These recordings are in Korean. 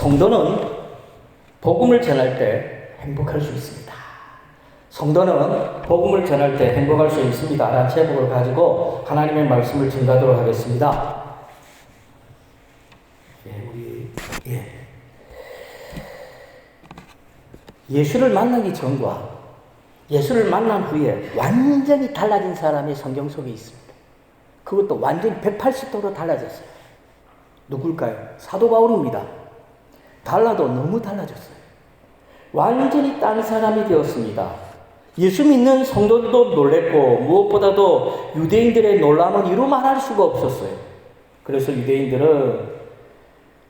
성도는 복음을 전할 때 행복할 수 있습니다. 성도는 복음을 전할 때 행복할 수 있습니다. 라는 제목을 가지고 하나님의 말씀을 전가하도록 하겠습니다. 예수를 만나기 전과 예수를 만난 후에 완전히 달라진 사람이 성경 속에 있습니다. 그것도 완전히 180도로 달라졌어요. 누굴까요? 사도 바울입니다. 달라도 너무 달라졌어요. 완전히 딴 사람이 되었습니다. 예수 믿는 성도들도 놀랬고 무엇보다도 유대인들의 놀람은 이루 말할 수가 없었어요. 그래서 유대인들은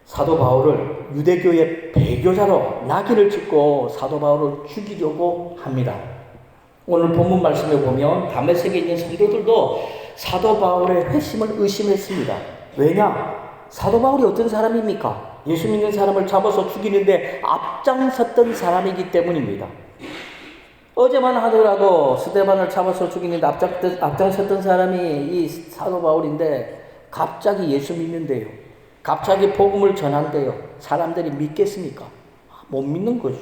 사도 바울을 유대교의 배교자로 낙인을 찍고 사도 바울을 죽이려고 합니다. 오늘 본문 말씀에 보면 다메섹에 있는 성도들도 사도 바울의 회심을 의심했습니다. 왜냐? 사도 바울이 어떤 사람입니까? 예수 믿는 사람을 잡아서 죽이는데 앞장섰던 사람이기 때문입니다. 어제만 하더라도 스데반을 잡아서 죽이는데 앞장섰던 사람이 이 사도 바울인데 갑자기 예수 믿는데요. 갑자기 복음을 전한대요. 사람들이 믿겠습니까? 못 믿는 거죠.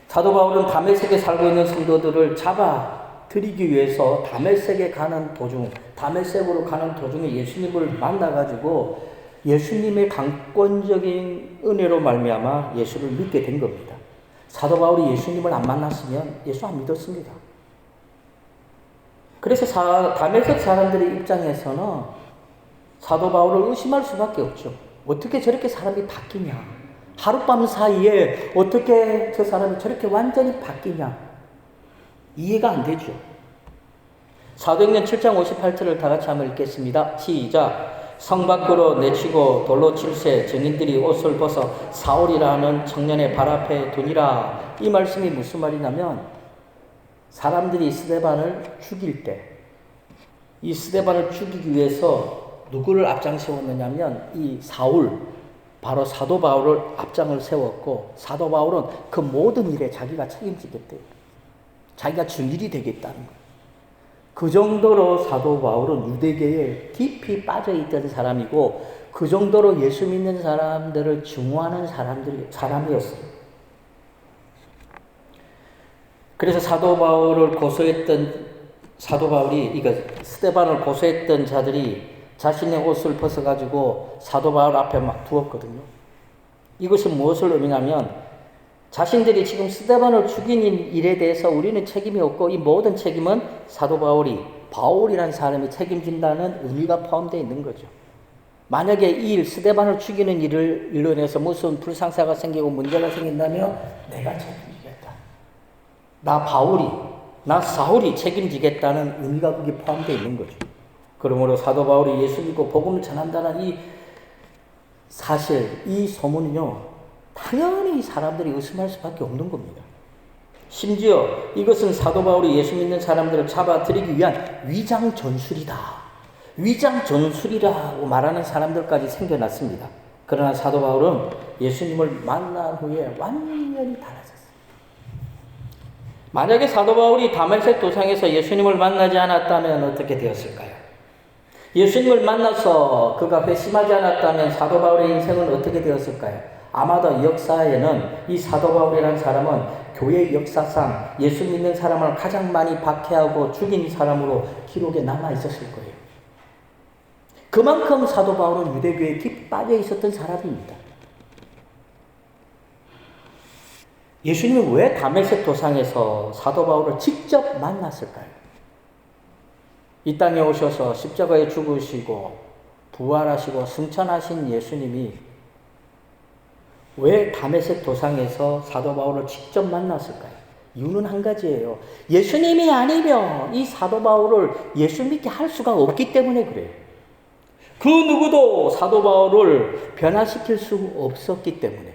사도 바울은 다메섹에 살고 있는 성도들을 잡아들이기 위해서 다메섹으로 가는 도중에 예수님을 만나가지고 예수님의 강권적인 은혜로 말미암아 예수를 믿게 된 겁니다. 사도 바울이 예수님을 안 만났으면 예수 안 믿었습니다. 그래서 다메섹 사람들의 입장에서는 사도 바울을 의심할 수밖에 없죠. 어떻게 저렇게 사람이 바뀌냐? 하룻밤 사이에 어떻게 저 사람이 저렇게 완전히 바뀌냐? 이해가 안 되죠. 사도행전 7장 58절을 다 같이 한번 읽겠습니다. 시작. 성 밖으로 내치고 돌로 칠세 증인들이 옷을 벗어 사울이라 하는 청년의 발 앞에 두니라. 이 말씀이 무슨 말이냐면 사람들이 스데반을 죽일 때 이 스데반을 죽이기 위해서 누구를 앞장 세웠느냐면 이 사울, 바로 사도 바울을 앞장을 세웠고 사도 바울은 그 모든 일에 자기가 책임지겠대요. 자기가 준일이 되겠다는 거예요. 그 정도로 사도 바울은 유대교에 깊이 빠져있던 사람이고 그 정도로 예수 믿는 사람들을 증오하는 사람이었어요. 그래서 사도 바울이 스데반을 고소했던 자들이 자신의 옷을 벗어가지고 사도 바울 앞에 막 두었거든요. 이것은 무엇을 의미하냐면 자신들이 지금 스데반을 죽인 일에 대해서 우리는 책임이 없고 이 모든 책임은 사도 바울이라는 사람이 책임진다는 의미가 포함되어 있는 거죠. 만약에 이 스데반을 죽이는 일로 인해서 무슨 불상사가 생기고 문제가 생긴다면 내가 책임지겠다. 나 사울이 책임지겠다는 의미가 거기 포함되어 있는 거죠. 그러므로 사도 바울이 예수 믿고 복음을 전한다는 이 사실, 이 소문은요, 당연히 사람들이 의심할 수밖에 없는 겁니다. 심지어 이것은 사도 바울이 예수 믿는 사람들을 잡아들이기 위한 위장 전술이다. 위장 전술이라고 말하는 사람들까지 생겨났습니다. 그러나 사도 바울은 예수님을 만난 후에 완전히 달라졌어요. 만약에 사도 바울이 다메섹 도상에서 예수님을 만나지 않았다면 어떻게 되었을까요? 예수님을 만나서 그가 회심하지 않았다면 사도 바울의 인생은 어떻게 되었을까요? 아마도 역사에는 이 사도 바울이라는 사람은 교회 역사상 예수 믿는 사람을 가장 많이 박해하고 죽인 사람으로 기록에 남아 있었을 거예요. 그만큼 사도 바울은 유대교에 깊이 빠져 있었던 사람입니다. 예수님은 왜 다메섹 도상에서 사도 바울을 직접 만났을까요? 이 땅에 오셔서 십자가에 죽으시고 부활하시고 승천하신 예수님이 왜 다메섹 도상에서 사도 바울을 직접 만났을까요? 이유는 한 가지예요. 예수님이 아니면 이 사도 바울을 예수 믿게 할 수가 없기 때문에 그래요. 그 누구도 사도 바울을 변화시킬 수 없었기 때문에.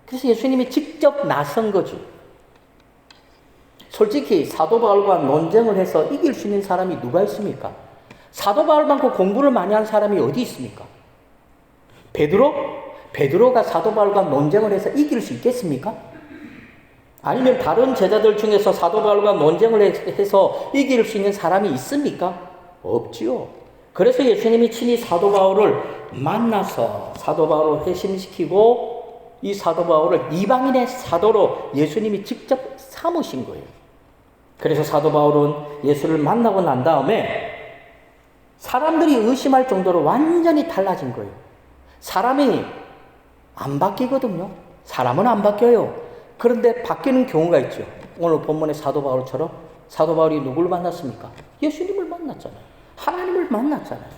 그래서 예수님이 직접 나선 거죠. 솔직히 사도 바울과 논쟁을 해서 이길 수 있는 사람이 누가 있습니까? 사도 바울만큼 공부를 많이 한 사람이 어디 있습니까? 베드로가 사도 바울과 논쟁을 해서 이길 수 있겠습니까? 아니면 다른 제자들 중에서 사도 바울과 논쟁을 해서 이길 수 있는 사람이 있습니까? 없지요. 그래서 예수님이 친히 사도 바울을 만나서 사도 바울을 회심시키고 이 사도 바울을 이방인의 사도로 예수님이 직접 삼으신 거예요. 그래서 사도 바울은 예수를 만나고 난 다음에 사람들이 의심할 정도로 완전히 달라진 거예요. 사람이 안 바뀌거든요. 사람은 안 바뀌어요. 그런데 바뀌는 경우가 있죠. 오늘 본문의 사도 바울처럼 사도 바울이 누구를 만났습니까? 예수님을 만났잖아요. 하나님을 만났잖아요.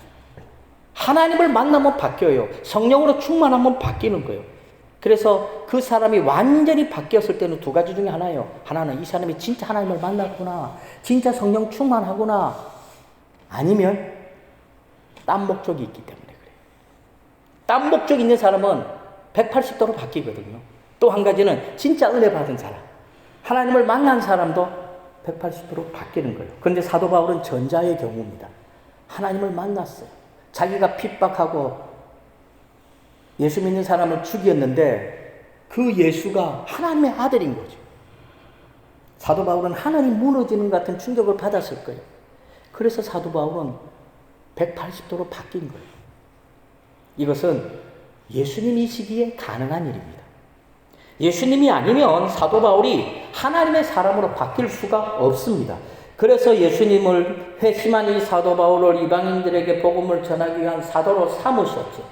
하나님을 만나면 바뀌어요. 성령으로 충만하면 바뀌는 거예요. 그래서 그 사람이 완전히 바뀌었을 때는 두 가지 중에 하나예요. 하나는 이 사람이 진짜 하나님을 만났구나. 진짜 성령 충만하구나. 아니면 딴 목적이 있기 때문에 그래요. 딴 목적 있는 사람은 180도로 바뀌거든요. 또 한 가지는 진짜 은혜 받은 사람. 하나님을 만난 사람도 180도로 바뀌는 거예요. 그런데 사도 바울은 전자의 경우입니다. 하나님을 만났어요. 자기가 핍박하고 예수 믿는 사람을 죽였는데 그 예수가 하나님의 아들인 거죠. 사도 바울은 하나님 무너지는 것 같은 충격을 받았을 거예요. 그래서 사도 바울은 180도로 바뀐 거예요. 이것은 예수님이시기에 가능한 일입니다. 예수님이 아니면 사도 바울이 하나님의 사람으로 바뀔 수가 없습니다. 그래서 예수님을 회심한 이 사도 바울을 이방인들에게 복음을 전하기 위한 사도로 삼으셨죠.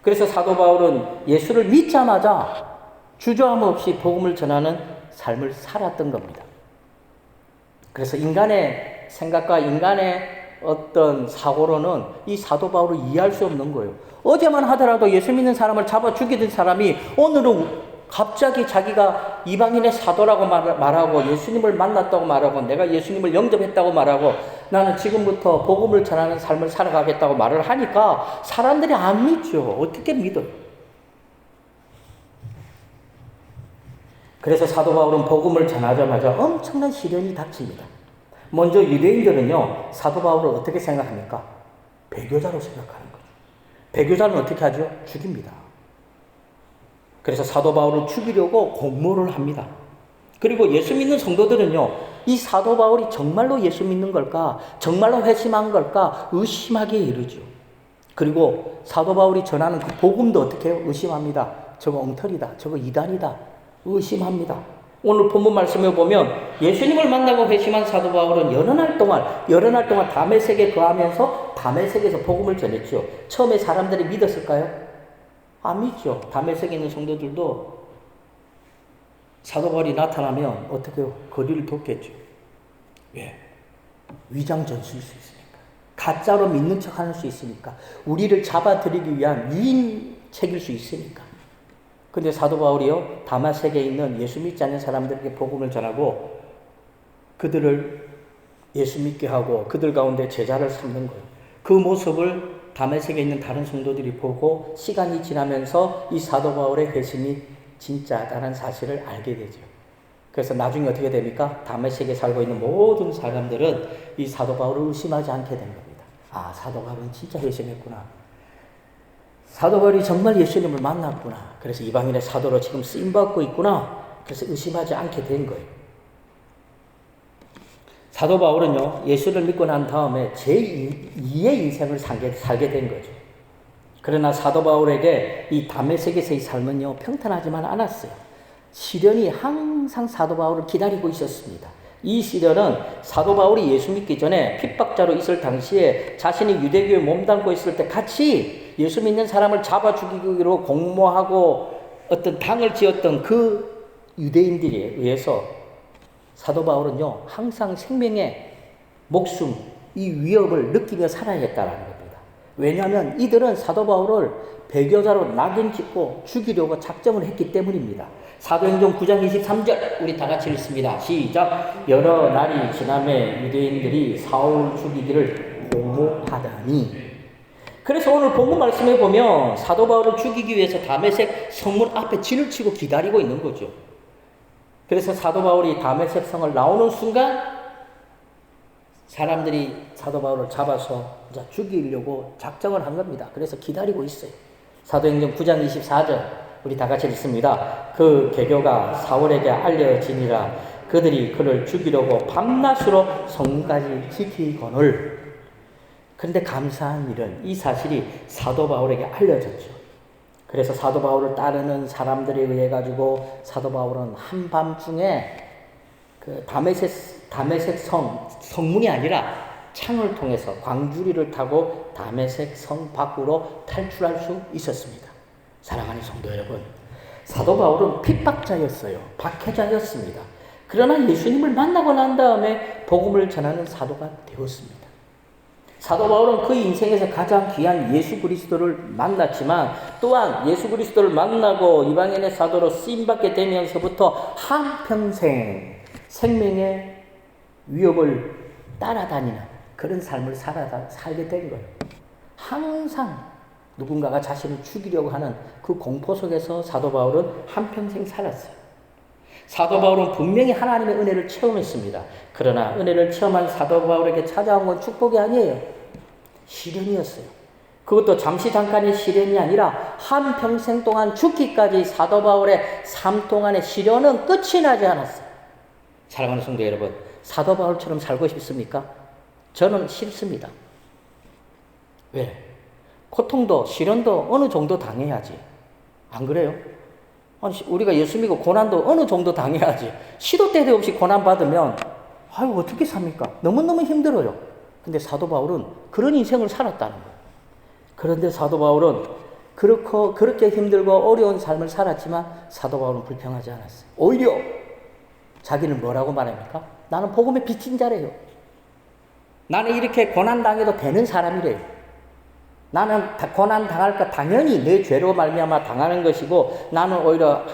그래서 사도 바울은 예수를 믿자마자 주저함 없이 복음을 전하는 삶을 살았던 겁니다. 그래서 인간의 생각과 인간의 어떤 사고로는 이 사도 바울을 이해할 수 없는 거예요. 어제만 하더라도 예수 믿는 사람을 잡아 죽이던 사람이 오늘은 갑자기 자기가 이방인의 사도라고 말하고 예수님을 만났다고 말하고 내가 예수님을 영접했다고 말하고 나는 지금부터 복음을 전하는 삶을 살아가겠다고 말을 하니까 사람들이 안 믿죠. 어떻게 믿어요? 그래서 사도 바울은 복음을 전하자마자 엄청난 시련이 닥칩니다. 먼저 유대인들은요, 사도 바울을 어떻게 생각합니까? 배교자로 생각하는 거죠. 배교자는 어떻게 하죠? 죽입니다. 그래서 사도 바울을 죽이려고 공모를 합니다. 그리고 예수 믿는 성도들은요, 이 사도 바울이 정말로 예수 믿는 걸까? 정말로 회심한 걸까? 의심하기에 이르죠. 그리고 사도 바울이 전하는 그 복음도 어떻게 해요? 의심합니다. 저거 엉터리다. 저거 이단이다. 의심합니다. 오늘 본문 말씀에 보면 예수님을 만나고 회심한 사도 바울은 여러 날 동안 다메섹에 거하면서 다메섹에서 복음을 전했죠. 처음에 사람들이 믿었을까요? 안 믿죠. 다메섹에 있는 성도들도 사도 바울이 나타나면 어떻게 해요? 거리를 돕겠죠. 왜? 위장 전술일 수 있으니까. 가짜로 믿는 척 할 수 있으니까. 우리를 잡아들이기 위한 위인책일 수 있으니까. 근데 사도 바울이요, 다메섹에 있는 예수 믿지 않는 사람들에게 복음을 전하고 그들을 예수 믿게 하고 그들 가운데 제자를 삼는 거예요. 그 모습을 다메섹에 있는 다른 성도들이 보고 시간이 지나면서 이 사도 바울의 회심이 진짜다는 사실을 알게 되죠. 그래서 나중에 어떻게 됩니까? 다메섹에 살고 있는 모든 사람들은 이 사도 바울을 의심하지 않게 된 겁니다. 아, 사도 바울은 진짜 회심했구나. 사도 바울이 정말 예수님을 만났구나. 그래서 이방인의 사도로 지금 쓰임받고 있구나. 그래서 의심하지 않게 된 거예요. 사도 바울은요, 예수를 믿고 난 다음에 제2의 인생을 살게 된 거죠. 그러나 사도 바울에게 이 다메섹에서의 삶은요, 평탄하지만 않았어요. 시련이 항상 사도 바울을 기다리고 있었습니다. 이 시련은 사도 바울이 예수 믿기 전에 핍박자로 있을 당시에 자신이 유대교에 몸담고 있을 때 같이 예수 믿는 사람을 잡아 죽이기로 공모하고 어떤 당을 지었던 그 유대인들에 의해서 사도 바울은요, 항상 생명의 목숨, 이 위협을 느끼며 살아야겠다는 겁니다. 왜냐하면 이들은 사도 바울을 배교자로 낙인 찍고 죽이려고 작정을 했기 때문입니다. 사도행전 9장 23절 우리 다 같이 읽습니다. 시작. 여러 날이 지남에 유대인들이 사울 죽이기를 공모하다니. 그래서 오늘 본문 말씀에 보면 사도 바울을 죽이기 위해서 다메섹 성문 앞에 진을 치고 기다리고 있는 거죠. 그래서 사도 바울이 다메섹 성을 나오는 순간 사람들이 사도 바울을 잡아서 이제 죽이려고 작정을 한 겁니다. 그래서 기다리고 있어요. 사도행전 9장 24절 우리 다 같이 읽습니다. 그 계교가 사울에게 알려지니라. 그들이 그를 죽이려고 밤낮으로 성까지 지키거늘. 그런데 감사한 일은 이 사실이 사도 바울에게 알려졌죠. 그래서 사도 바울을 따르는 사람들에 의해 가지고 사도 바울은 한밤중에 그 다메섹 성문이 아니라 창을 통해서 광주리를 타고 다메섹 성 밖으로 탈출할 수 있었습니다. 사랑하는 성도 여러분, 사도 바울은 핍박자였어요. 박해자였습니다. 그러나 예수님을 만나고 난 다음에 복음을 전하는 사도가 되었습니다. 사도 바울은 그 인생에서 가장 귀한 예수 그리스도를 만났지만 또한 예수 그리스도를 만나고 이방인의 사도로 쓰임받게 되면서부터 한평생 생명의 위협을 따라다니는 그런 삶을 살게 된 거예요. 항상 누군가가 자신을 죽이려고 하는 그 공포 속에서 사도 바울은 한평생 살았어요. 사도 바울은 분명히 하나님의 은혜를 체험했습니다. 그러나 은혜를 체험한 사도 바울에게 찾아온 건 축복이 아니에요. 시련이었어요. 그것도 잠깐의 시련이 아니라 한평생 동안 죽기까지 사도 바울의 삶 동안의 시련은 끝이 나지 않았어요. 사랑하는 성도 여러분, 사도 바울처럼 살고 싶습니까? 저는 싫습니다. 왜? 고통도 시련도 어느 정도 당해야지. 안 그래요? 우리가 예수 믿고 고난도 어느 정도 당해야지. 시도 때도 없이 고난 받으면 아유 어떻게 삽니까? 너무너무 힘들어요. 근데 사도 바울은 그런 인생을 살았다는 거예요. 그런데 사도 바울은 그렇게 힘들고 어려운 삶을 살았지만 사도 바울은 불평하지 않았어요. 오히려 자기는 뭐라고 말합니까? 나는 복음의 빚진 자래요. 나는 이렇게 고난당해도 되는 사람이래요. 나는 고난 당할 것 당연히 내 죄로 말미암아 당하는 것이고 나는 오히려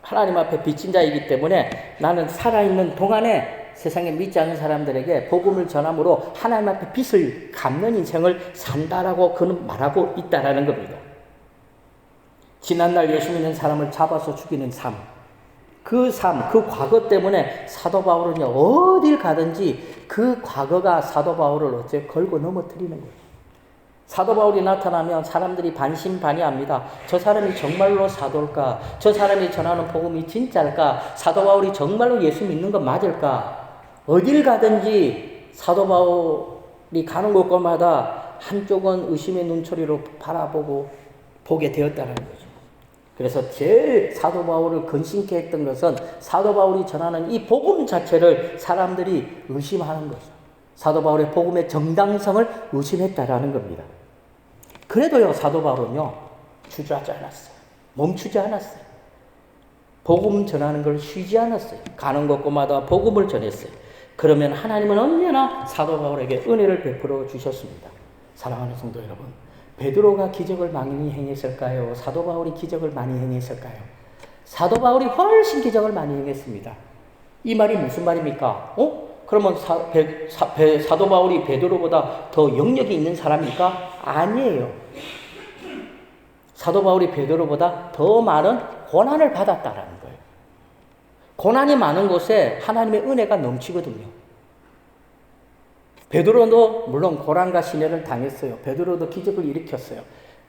하나님 앞에 빚진 자이기 때문에 나는 살아있는 동안에 세상에 믿지 않는 사람들에게 복음을 전함으로 하나님 앞에 빚을 갚는 인생을 산다라고 그는 말하고 있다라는 겁니다. 지난날 예수 믿는 사람을 잡아서 죽이는 삶, 그 과거 때문에 사도 바울은요 어딜 가든지 그 과거가 사도 바울을 어째 걸고 넘어뜨리는 거예요. 사도 바울이 나타나면 사람들이 반신반의합니다. 저 사람이 정말로 사도일까? 저 사람이 전하는 복음이 진짜일까? 사도 바울이 정말로 예수 믿는 건 맞을까? 어딜 가든지 사도 바울이 가는 곳마다 한쪽은 의심의 눈초리로 보게 되었다는 거죠. 그래서 제일 사도 바울을 근심케 했던 것은 사도 바울이 전하는 이 복음 자체를 사람들이 의심하는 거죠. 사도 바울의 복음의 정당성을 의심했다라는 겁니다. 그래도요, 사도 바울은요, 주저하지 않았어요. 멈추지 않았어요. 복음 전하는 걸 쉬지 않았어요. 가는 곳마다 복음을 전했어요. 그러면 하나님은 언제나 사도 바울에게 은혜를 베풀어 주셨습니다. 사랑하는 성도 여러분, 베드로가 기적을 많이 행했을까요? 사도 바울이 기적을 많이 행했을까요? 사도 바울이 훨씬 기적을 많이 행했습니다. 이 말이 무슨 말입니까? 그러면 사도 바울이 베드로보다 더 영역이 있는 사람입니까? 아니에요. 사도 바울이 베드로보다 더 많은 고난을 받았다라는 거예요. 고난이 많은 곳에 하나님의 은혜가 넘치거든요. 베드로도 물론 고난과 시련을 당했어요. 베드로도 기적을 일으켰어요.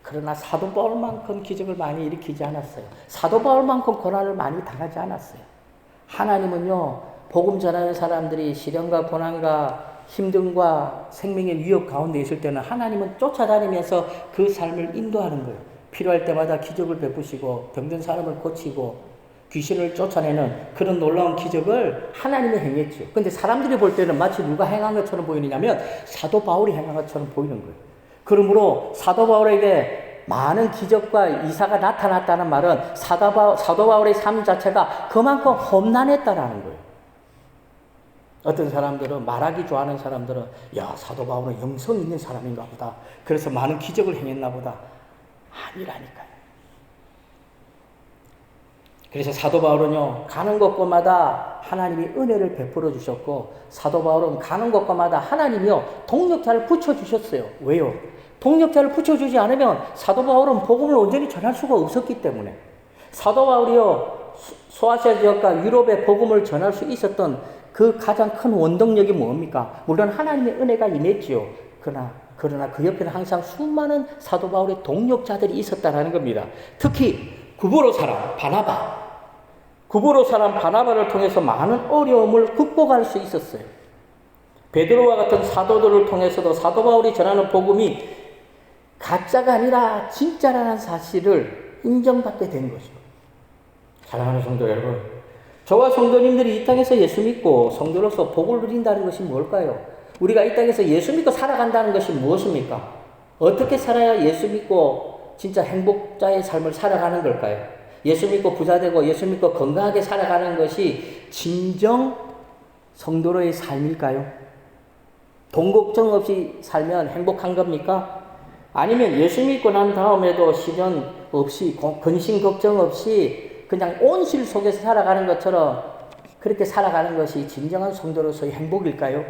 그러나 사도 바울만큼 기적을 많이 일으키지 않았어요. 사도 바울만큼 고난을 많이 당하지 않았어요. 하나님은요, 복음 전하는 사람들이 시련과 고난과 힘듦과 생명의 위협 가운데 있을 때는 하나님은 쫓아다니면서 그 삶을 인도하는 거예요. 필요할 때마다 기적을 베푸시고 병든 사람을 고치고 귀신을 쫓아내는 그런 놀라운 기적을 하나님이 행했죠. 근데 사람들이 볼 때는 마치 누가 행한 것처럼 보이느냐면 사도 바울이 행한 것처럼 보이는 거예요. 그러므로 사도 바울에게 많은 기적과 이사가 나타났다는 말은 사도 바울의 삶 자체가 그만큼 험난했다라는 거예요. 어떤 사람들은 말하기 좋아하는 사람들은 야, 사도 바울은 영성 있는 사람인가 보다. 그래서 많은 기적을 행했나 보다. 아니라니까요. 그래서 사도 바울은요, 가는 곳곳마다 하나님이 은혜를 베풀어 주셨고, 사도 바울은 가는 곳곳마다 하나님이요, 동력자를 붙여주셨어요. 왜요? 동력자를 붙여주지 않으면 사도 바울은 복음을 온전히 전할 수가 없었기 때문에. 사도 바울이요, 소아시아 지역과 유럽의 복음을 전할 수 있었던 그 가장 큰 원동력이 뭡니까? 물론 하나님의 은혜가 임했지요. 그러나 그 옆에는 항상 수많은 사도 바울의 동력자들이 있었다는 겁니다. 특히 구브로 사람 바나바를 통해서 많은 어려움을 극복할 수 있었어요. 베드로와 같은 사도들을 통해서도 사도 바울이 전하는 복음이 가짜가 아니라 진짜라는 사실을 인정받게 된 것입니다. 사랑하는 성도 여러분, 저와 성도님들이 이 땅에서 예수 믿고 성도로서 복을 누린다는 것이 뭘까요? 우리가 이 땅에서 예수 믿고 살아간다는 것이 무엇입니까? 어떻게 살아야 예수 믿고 진짜 행복자의 삶을 살아가는 걸까요? 예수 믿고 부자 되고 예수 믿고 건강하게 살아가는 것이 진정 성도로의 삶일까요? 돈 걱정 없이 살면 행복한 겁니까? 아니면 예수 믿고 난 다음에도 시련 없이 근심 걱정 없이 그냥 온실 속에서 살아가는 것처럼 그렇게 살아가는 것이 진정한 성도로서의 행복일까요?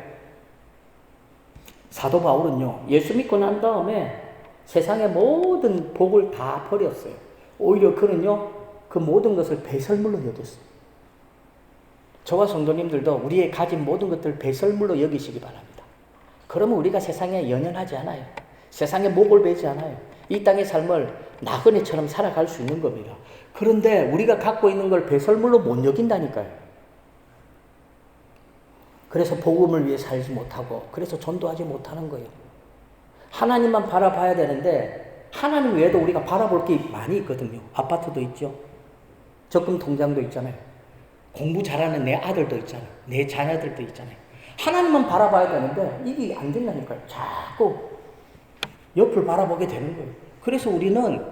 사도 바울은요, 예수 믿고 난 다음에 세상의 모든 복을 다 버렸어요. 오히려 그는요, 그 모든 것을 배설물로 여겼어요. 저와 성도님들도 우리의 가진 모든 것들을 배설물로 여기시기 바랍니다. 그러면 우리가 세상에 연연하지 않아요. 세상에 목을 베지 않아요. 이 땅의 삶을 나그네처럼 살아갈 수 있는 겁니다. 그런데 우리가 갖고 있는 걸 배설물로 못 여긴다니까요. 그래서 복음을 위해 살지 못하고 그래서 전도하지 못하는 거예요. 하나님만 바라봐야 되는데 하나님 외에도 우리가 바라볼 게 많이 있거든요. 아파트도 있죠. 적금 통장도 있잖아요. 공부 잘하는 내 아들도 있잖아요. 내 자녀들도 있잖아요. 하나님만 바라봐야 되는데 이게 안 된다니까요. 자꾸 옆을 바라보게 되는 거예요. 그래서 우리는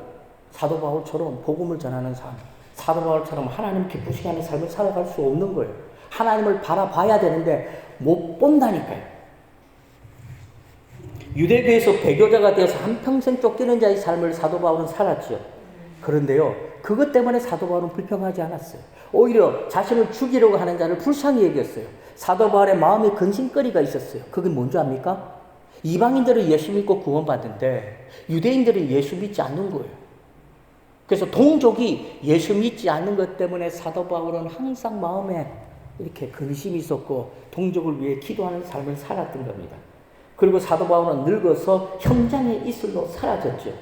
사도 바울처럼 복음을 전하는 삶, 사도 바울처럼 하나님 기쁘시게 하는 삶을 살아갈 수 없는 거예요. 하나님을 바라봐야 되는데 못 본다니까요. 유대교에서 배교자가 되어서 한평생 쫓기는 자의 삶을 사도 바울은 살았죠. 그런데요, 그것 때문에 사도 바울은 불평하지 않았어요. 오히려 자신을 죽이려고 하는 자를 불쌍히 여겼어요. 사도 바울의 마음에 근심거리가 있었어요. 그게 뭔지 압니까? 이방인들은 예수 믿고 구원받는데 유대인들은 예수 믿지 않는 거예요. 그래서 동족이 예수 믿지 않는 것 때문에 사도 바울은 항상 마음에 이렇게 근심이 있었고 동족을 위해 기도하는 삶을 살았던 겁니다. 그리고 사도 바울은 늙어서 형장의 이슬로 사라졌죠.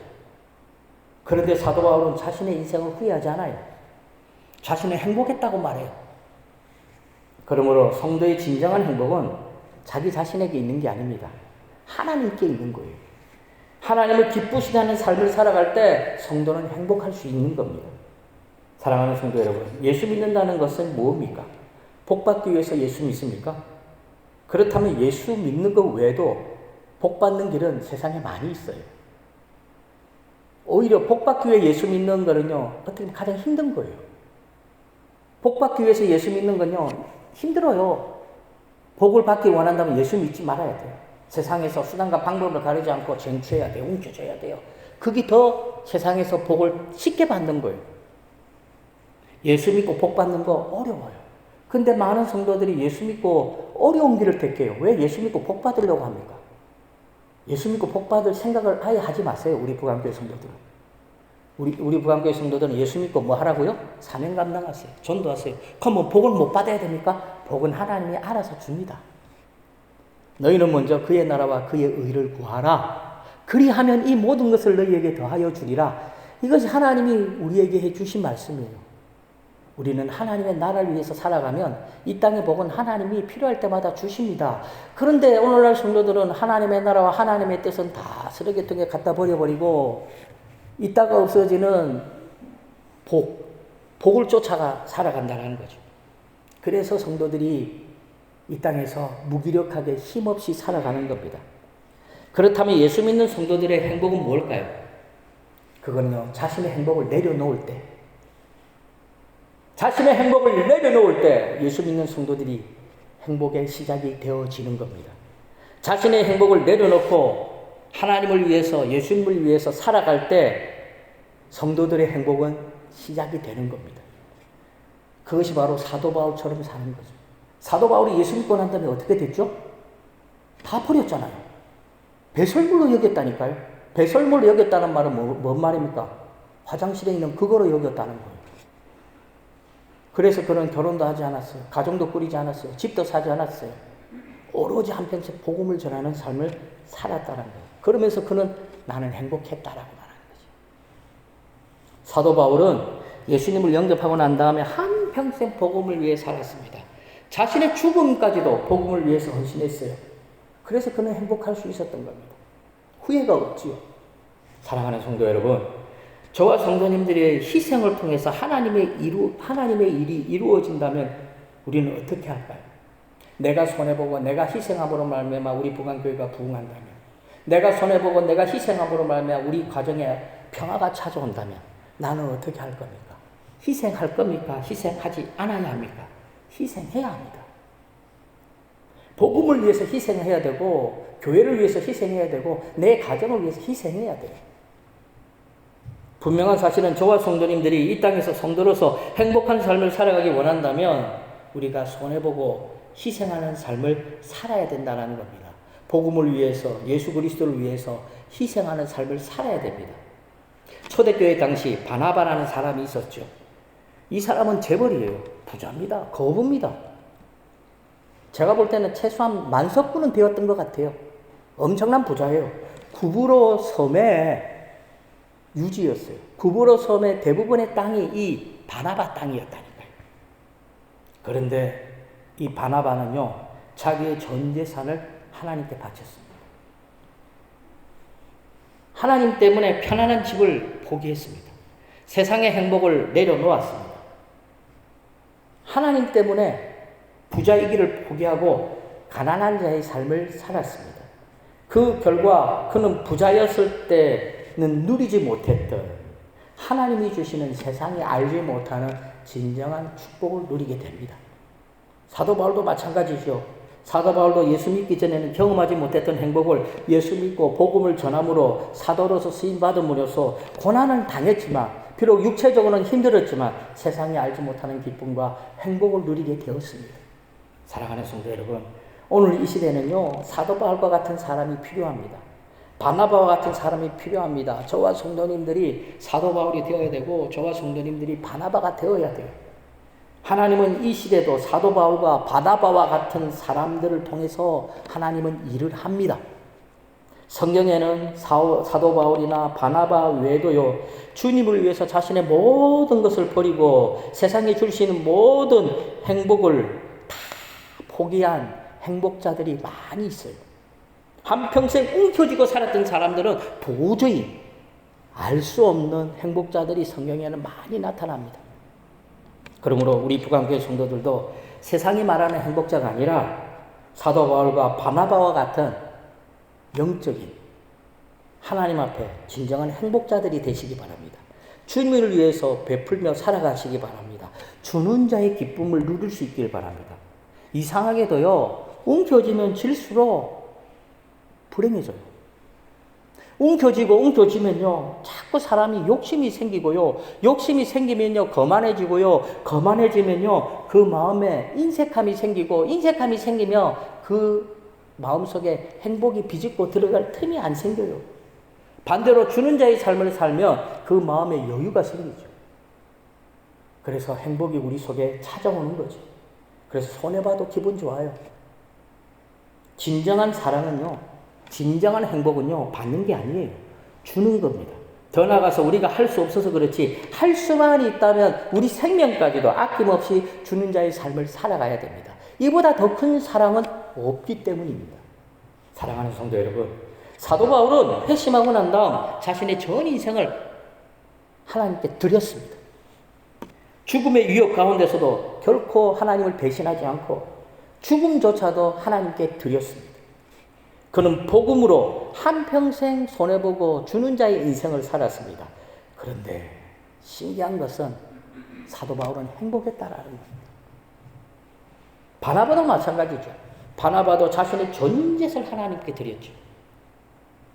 그런데 사도 바울은 자신의 인생을 후회하지 않아요. 자신은 행복했다고 말해요. 그러므로 성도의 진정한 행복은 자기 자신에게 있는 게 아닙니다. 하나님께 있는 거예요. 하나님을 기쁘시게 하는 삶을 살아갈 때 성도는 행복할 수 있는 겁니다. 사랑하는 성도 여러분, 예수 믿는다는 것은 뭡니까? 복받기 위해서 예수 믿습니까? 그렇다면 예수 믿는 것 외에도 복받는 길은 세상에 많이 있어요. 오히려 복받기 위해 예수 믿는 거는요, 어떻게 보면 가장 힘든 거예요. 복받기 위해서 예수 믿는 건요, 힘들어요. 복을 받기 원한다면 예수 믿지 말아야 돼요. 세상에서 수단과 방법을 가리지 않고 쟁취해야 돼요. 움켜줘야 돼요. 그게 더 세상에서 복을 쉽게 받는 거예요. 예수 믿고 복 받는 거 어려워요. 근데 많은 성도들이 예수 믿고 어려운 길을 택해요. 왜 예수 믿고 복 받으려고 합니까? 예수 믿고 복 받을 생각을 아예 하지 마세요. 우리 부강교회 성도들은. 우리 부강교회 성도들은 예수 믿고 뭐 하라고요? 사명 감당하세요. 전도하세요. 그럼 뭐 복은 못 받아야 됩니까? 복은 하나님이 알아서 줍니다. 너희는 먼저 그의 나라와 그의 의를 구하라. 그리하면 이 모든 것을 너희에게 더하여 주리라. 이것이 하나님이 우리에게 해주신 말씀이에요. 우리는 하나님의 나라를 위해서 살아가면 이 땅의 복은 하나님이 필요할 때마다 주십니다. 그런데 오늘날 성도들은 하나님의 나라와 하나님의 뜻은 다 쓰레기통에 갖다 버려버리고 있다가 없어지는 복을 쫓아가 살아간다는 거죠. 그래서 성도들이 이 땅에서 무기력하게 힘없이 살아가는 겁니다. 그렇다면 예수 믿는 성도들의 행복은 뭘까요? 그거는요, 자신의 행복을 내려놓을 때, 자신의 행복을 내려놓을 때 예수 믿는 성도들이 행복의 시작이 되어지는 겁니다. 자신의 행복을 내려놓고 하나님을 위해서, 예수님을 위해서 살아갈 때 성도들의 행복은 시작이 되는 겁니다. 그것이 바로 사도 바울처럼 사는 거죠. 사도 바울이 예수 믿고 난 다음에 어떻게 됐죠? 다 버렸잖아요. 배설물로 여겼다니까요. 배설물로 여겼다는 말은 뭔 말입니까? 화장실에 있는 그거로 여겼다는 거예요. 그래서 그는 결혼도 하지 않았어요. 가정도 꾸리지 않았어요. 집도 사지 않았어요. 오로지 한평생 복음을 전하는 삶을 살았다는 거예요. 그러면서 그는 나는 행복했다라고 말하는 거죠. 사도 바울은 예수님을 영접하고 난 다음에 한평생 복음을 위해 살았습니다. 자신의 죽음까지도 복음을 위해서 헌신했어요. 그래서 그는 행복할 수 있었던 겁니다. 후회가 없지요. 사랑하는 성도 여러분, 저와 성도님들의 희생을 통해서 하나님의 일이 이루어진다면 우리는 어떻게 할까요? 내가 손해보고 내가 희생함으로 말미암아 우리 부강교회가 부흥한다면, 내가 손해보고 내가 희생함으로 말미암아 우리 가정에 평화가 찾아온다면 나는 어떻게 할 겁니까? 희생할 겁니까? 희생하지 않아야 합니까? 희생해야 합니다. 복음을 위해서 희생해야 되고, 교회를 위해서 희생해야 되고, 내 가정을 위해서 희생해야 돼요. 분명한 사실은 저와 성도님들이 이 땅에서 성도로서 행복한 삶을 살아가기 원한다면 우리가 손해보고 희생하는 삶을 살아야 된다는 겁니다. 복음을 위해서, 예수 그리스도를 위해서 희생하는 삶을 살아야 됩니다. 초대교회 당시 바나바라는 사람이 있었죠. 이 사람은 재벌이에요. 부자입니다. 거부입니다. 제가 볼 때는 최소한 만석구는 되었던 것 같아요. 엄청난 부자예요. 구브로 섬의 유지였어요. 구브로 섬의 대부분의 땅이 이 바나바 땅이었다니까요. 그런데 이 바나바는요, 자기의 전 재산을 하나님께 바쳤습니다. 하나님 때문에 편안한 집을 포기했습니다. 세상의 행복을 내려놓았습니다. 하나님 때문에 부자이기를 포기하고 가난한 자의 삶을 살았습니다. 그 결과 그는 부자였을 때는 누리지 못했던 하나님이 주시는 세상이 알지 못하는 진정한 축복을 누리게 됩니다. 사도 바울도 마찬가지죠. 사도 바울도 예수 믿기 전에는 경험하지 못했던 행복을 예수 믿고 복음을 전함으로 사도로서 쓰임받음으로써 고난을 당했지만, 비록 육체적으로는 힘들었지만 세상이 알지 못하는 기쁨과 행복을 누리게 되었습니다. 사랑하는 성도 여러분, 오늘 이 시대는요, 사도 바울과 같은 사람이 필요합니다. 바나바와 같은 사람이 필요합니다. 저와 성도님들이 사도 바울이 되어야 되고, 저와 성도님들이 바나바가 되어야 돼요. 하나님은 이 시대도 사도 바울과 바나바와 같은 사람들을 통해서 하나님은 일을 합니다. 성경에는 사도 바울이나 바나바 외에도요, 주님을 위해서 자신의 모든 것을 버리고 세상에 주시는 모든 행복을 다 포기한 행복자들이 많이 있어요. 한평생 움켜쥐고 살았던 사람들은 도저히 알 수 없는 행복자들이 성경에는 많이 나타납니다. 그러므로 우리 부강교회 성도들도 세상이 말하는 행복자가 아니라 사도 바울과 바나바와 같은 영적인 하나님 앞에 진정한 행복자들이 되시기 바랍니다. 주님을 위해서 베풀며 살아가시기 바랍니다. 주는 자의 기쁨을 누릴 수 있길 바랍니다. 이상하게도요, 움켜쥐면 질수록 불행해져요. 움켜쥐면요, 자꾸 사람이 욕심이 생기고요, 욕심이 생기면요, 거만해지고요, 거만해지면요, 그 마음에 인색함이 생기고, 인색함이 생기면 그 마음속에 행복이 비집고 들어갈 틈이 안 생겨요. 반대로 주는 자의 삶을 살면 그 마음에 여유가 생기죠. 그래서 행복이 우리 속에 찾아오는 거죠. 그래서 손해봐도 기분 좋아요. 진정한 사랑은요, 진정한 행복은요, 받는 게 아니에요. 주는 겁니다. 더 나아가서 우리가 할 수 없어서 그렇지, 할 수만 있다면 우리 생명까지도 아낌없이 주는 자의 삶을 살아가야 됩니다. 이보다 더 큰 사랑은 없기 때문입니다. 사랑하는 성도 여러분, 사도 바울은 회심하고 난 다음 자신의 전 인생을 하나님께 드렸습니다. 죽음의 위협 가운데서도 결코 하나님을 배신하지 않고 죽음조차도 하나님께 드렸습니다. 그는 복음으로 한평생 손해보고 주는 자의 인생을 살았습니다. 그런데 신기한 것은 사도 바울은 행복했다라는 겁니다. 바나바도 마찬가지죠. 바나바도 자신의 전 재산을 하나님께 드렸죠.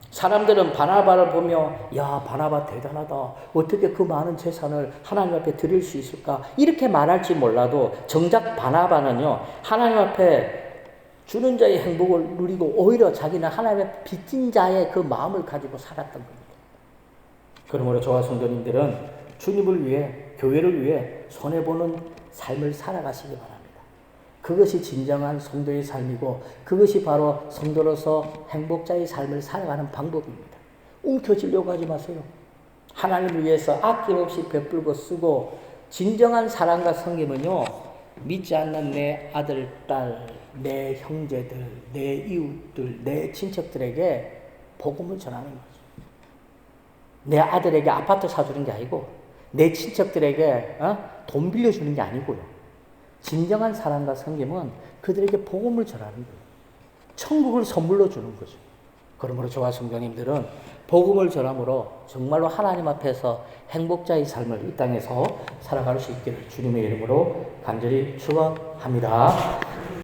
사람들은 바나바를 보며, 야, 바나바 대단하다. 어떻게 그 많은 재산을 하나님 앞에 드릴 수 있을까? 이렇게 말할지 몰라도 정작 바나바는요, 하나님 앞에 주는 자의 행복을 누리고 오히려 자기는 하나님의 빚진 자의 그 마음을 가지고 살았던 겁니다. 그러므로 저와 성도님들은 주님을 위해, 교회를 위해 손해보는 삶을 살아가시기 바랍니다. 그것이 진정한 성도의 삶이고 그것이 바로 성도로서 행복자의 삶을 살아가는 방법입니다. 움켜쥐려고 하지 마세요. 하나님을 위해서 아낌없이 베풀고 쓰고 진정한 사랑과 섬김은요, 믿지 않는 내 아들, 딸, 내 형제들, 내 이웃들, 내 친척들에게 복음을 전하는 거죠. 내 아들에게 아파트 사주는 게 아니고, 내 친척들에게 돈 빌려주는 게 아니고요. 진정한 사랑과 섬김은 그들에게 복음을 전하는 거예요. 천국을 선물로 주는 거죠. 그러므로 저와 성도님들은 복음을 전함으로 정말로 하나님 앞에서 행복자의 삶을 이 땅에서 살아갈 수 있기를 주님의 이름으로 간절히 축원합니다.